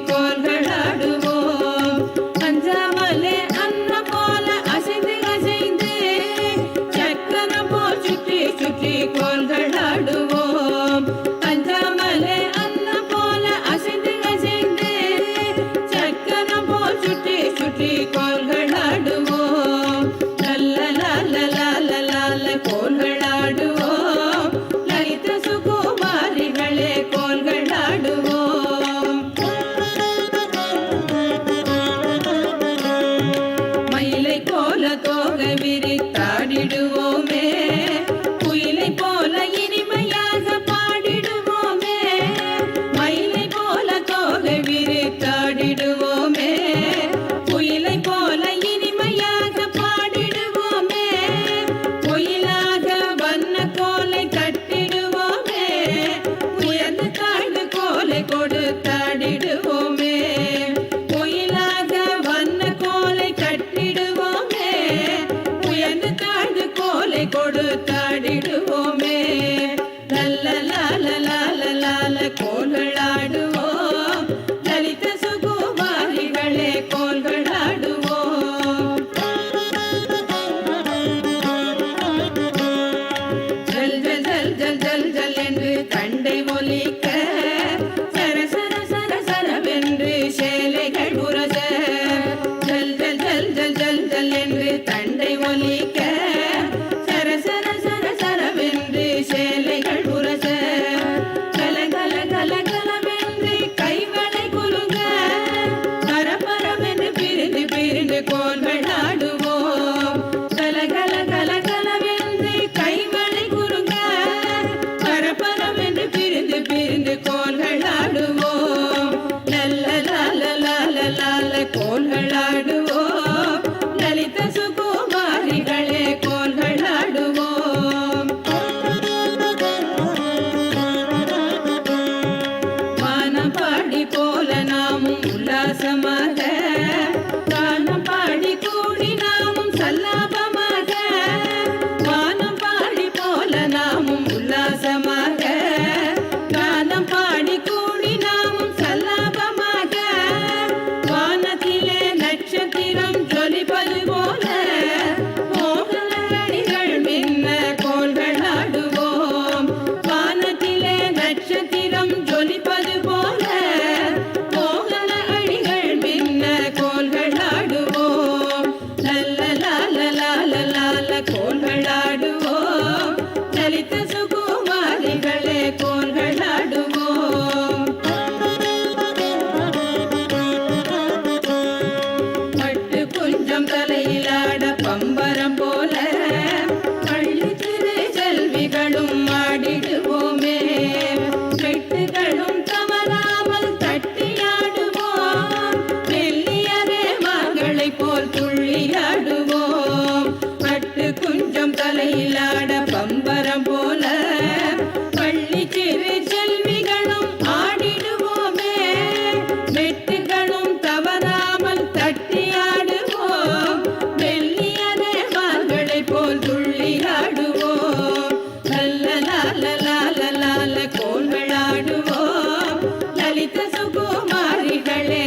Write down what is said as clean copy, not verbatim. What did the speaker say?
கோல்களாடுவோம். அஞ்சாமலே அன்னம் போல அசைந்து அசைந்து சக்கரம் போல் சுற்றி சுற்றி கோல்களாடுவோம். அஞ்சாமலே அன்னம் போல அசைந்து அசைந்து சக்கரம் போல் சுற்றி சுற்றி கோல்களாடுவோம். லல்ல லால லால லால கோல்களாடுவோம். லலித சுகுமாரிகளே கோல்களாடுவோம். மயிலை போல தோகை விரித்தாடிடுவோமே, குயிலை போல இனிமையாக பாடிடுவோமே. மயிலை போல தோகை விரித்தாடிடுவோமே, குயிலை போல இனிமையாக பாடிடுவோமே. குயிலாக வண்ண கோலை கட்டிடுவோமே, உயர்ந்து தாழ்ந்து கோலை கொடுத்தாடிடுவோமே. குயிலாக வண்ண கோலை கட்டிடுவோமே, உயர்ந்து தாழ்ந்து கோலை கொடுத்தாடிடுவோமே. லல்ல லால லால லால கோல்களாடுவோம். லலித சுகுமாரிகளே கோல்களாடுவோம். ஜல் ஜல் ஜல் ஜல் ஜல் ஜல் என்று தண்டை ஒலிக்க, சர சர சர சரவென்று சேலைகள் உரச. ஜல் ஜல் ஜல் ஜல் ஜல் ஜல் என்று தண்டை ஒலிக்க, சர சர சர சரவென்று சேலைகள் உரச. கல கல கல கலவென்று கைவளை குலுங்க, பரபரவென்று பிரிந்து பிரிந்து கோல்களாடுவோம். கல கல கல கலவென்று கைவளை குலுங்க, பரபரவென்று பிரிந்து பிரிந்து கோல்களாடுவோம். லல்ல லால லால லால கோல்களாடுவோம். லலித சுகுமாரிகளே கோல்களாடுவோம். வானம் பாடி போல நாமும் உல்லாசமாக, கானம் பாடி கூடி நாமும் சல்லாபமாக. வானம் பாடி போல நாமும் உல்லாசமாக, கானம் பாடி கூடி நாமும் சல்லாபமாக. வானத்திலே நட்சத்திரம் ஜொலிப்பது போல மோகன அடிகள் மின்ன கோல்களாடுவோம். வானத்திலே நட்சத்திரம் ஜொலிப்பது போல மோகன அடிகள் மின்ன கோல்களாடுவோம். லல்ல லால லால லால கோல்களாடுவோம். லலித சுகுமாரிகளே கோல்களாடுவோம். பட்டு குஞ்சம் தலையிலாட பம்பரம் போல பள்ளி திரு செல்விகளும் ஆடிடுவோமே. வெட்டுகளும் தவறாமல் தட்டியாடுவோம். மெல்லியரே மகளை போல் துள்ளியாடுவோம். பட்டு குஞ்சம் தலையிலாட பம்பரம் போல பள்ளி சிறு செல்விகளும் ஆடிடுவோமே. வெட்டுகளும் தவறாமல் தட்டியாடுவோம். மெல்லியரே மகளை போல் துள்ளியாடுவோம். லல்ல லால லால லால கோல்களாடுவோம். லலித சுகுமாரிகளே